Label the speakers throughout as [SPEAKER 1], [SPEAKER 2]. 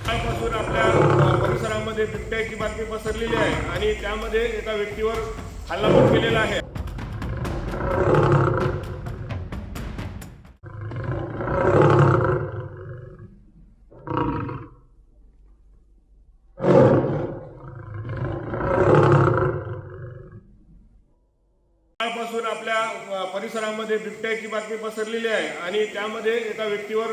[SPEAKER 1] कालपासून आपल्या परिसरामध्ये बिबट्याची बातमी पसरलेली आहे आणि त्यामध्ये एका व्यक्तीवर हल्ला पण केलेला आहे. कालपासून आपल्या परिसरामध्ये बिबट्याची बातमी पसरलेली आहे आणि त्यामध्ये एका व्यक्तीवर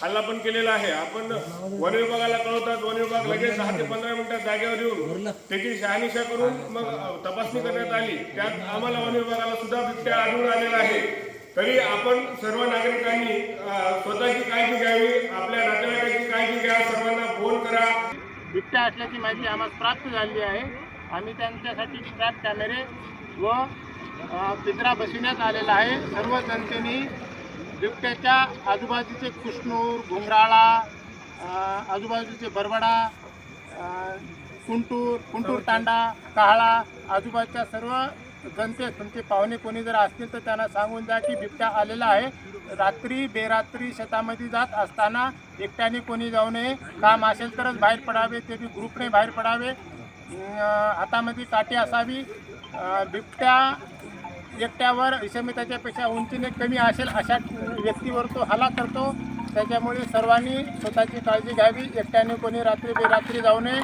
[SPEAKER 1] हल्ला पण केलेला आहे. आपण वन विभागाला कळवतात, वन विभाग लगेच 10 ते 15 मिनिटात जागेवर येऊन त्याची शहानिशा करून मग तपासणी करण्यात आली. त्यात आम्हाला वन विभागाला सुद्धा बिबट्या आढळून आलेला आहे. तरी आपण सर्व नागरिकांनी स्वतःची काळजी घ्यावी, आपल्या नातेवाईकांची काळजी घ्या, सर्वांना फोन करा.
[SPEAKER 2] बिबट्या असल्याची माहिती आम्हाला प्राप्त झाली आहे. आम्ही त्यांच्यासाठी ट्रॅप कॅमेरे व पिंजरा बसविण्यात आलेला आहे. सर्व जनतेने बिबट्याच्या आजूबाजूचे कुष्णूर, घुंगराळा, आजूबाजूचे बरबडा, कुंटूर तांडा, काहळा, आजूबाजूच्या सर्व जनते तुमचे पाहुणे कोणी जर असतील तर त्यांना सांगून द्या की बिबट्या आलेला आहे. रात्री बेरात्री शेतामध्ये जात असताना एकट्याने कोणी जाऊ नये. काम असेल तरच बाहेर पडावे, ते बी ग्रुपने बाहेर पडावे. हातामध्ये काठी असावी. बिबट्या एकट्यावर त्याच्यापेक्षा उंचीने कमी असेल अशा व्यक्तीवर तो हल्ला करतो. त्याच्यामुळे सर्वांनी स्वतःची काळजी घ्यावी. एकट्याने कोणी रात्री बेरात्री जाऊ नये.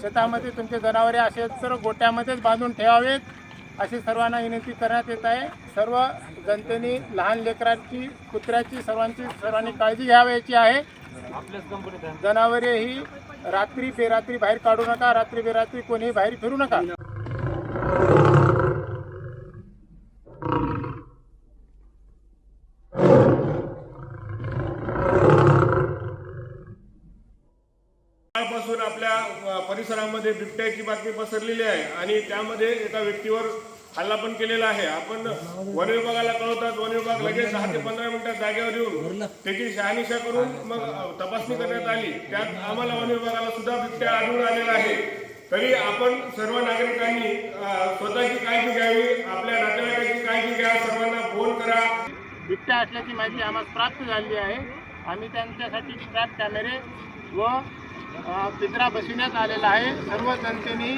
[SPEAKER 2] शेतामध्ये तुमचे जनावरे असेल तर गोट्यामध्येच बांधून ठेवावेत अशी सर्वांना विनंती करण्यात येत आहे. सर्व जनतेने लहान लेकरांची, कुत्र्याची सर्वांनी काळजी घ्यावयाची आहे. जनावरे ही रात्री बेरात्री बाहेर काढू नका. रात्री बेरात्री कोणीही बाहेर फिरू नका.
[SPEAKER 1] कालपासून आपल्या परिसरामध्ये बिबट्याची बातमी पसरलेली आहे आणि त्यामध्ये एका व्यक्तीवर हल्ला पण केलेला आहे. आपण वन विभागाला कळवतात, वन विभाग लगेच 10 ते 15 मिनिटात जागेवर येऊन त्याची शहानिशा करून मग तपासणी करण्यात आली. त्यात आम्हाला वन विभागाला सुद्धा बिबट्या आढळून आलेला आहे. तरी आपण सर्व नागरिकांनी स्वतःची काळजी घ्यावी, आपल्या नातेवाईकांची काळजी घ्या, सर्वांना फोन करा.
[SPEAKER 2] बिबट्या असल्याची माहिती आम्हाला प्राप्त झाली आहे. आम्ही त्यांच्यासाठी ट्रॅप कॅमेरे व पिंजरा बसविण्यात आलेला आहे. सर्व जनतेने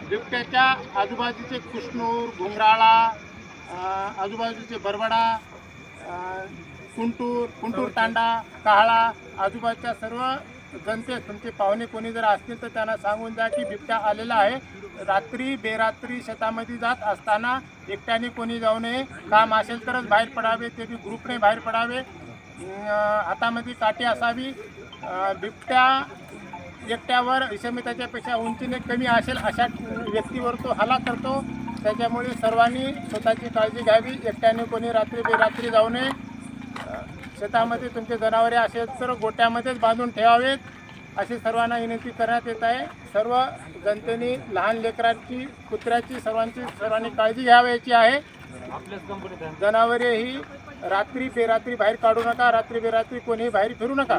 [SPEAKER 2] बिबट्याच्या आजूबाजूचे कुष्णूर, घुंगराळा, आजूबाजूचे बरबडा, कुंटूर तांडा, काहळा, आजूबाजूच्या सर्व जनते तुमचे पाहुणे कोणी जर असतील तर त्यांना सांगून द्या की बिबट्या आलेला आहे. रात्री बेरात्री शेतामध्ये जात असताना एकट्याने कोणी जाऊ नये. काम असेल तरच बाहेर पडावे, ते बी ग्रुपने बाहेर पडावे. हातामध्ये काठी असावी. बिबट्या एकट्यावर त्याच्यापेक्षा उंचीने कमी असेल अशा व्यक्तीवर तो हल्ला करतो. त्याच्यामुळे सर्वांनी स्वतःची काळजी घ्यावी. एकट्याने कोणी रात्री बेरात्री जाऊ नये. शेतामध्ये तुमचे जनावरे असेल तर गोट्यामध्येच बांधून ठेवावेत अशी सर्वांना विनंती करण्यात येत आहे. सर्व जनतेने लहान लेकरांची, कुत्र्याची सर्वांनी काळजी घ्यावयाची आहे. जनावरे ही रात्री बेरात्री बाहेर काढू नका. रात्री बेरात्री कोणीही बाहेर फिरू नका.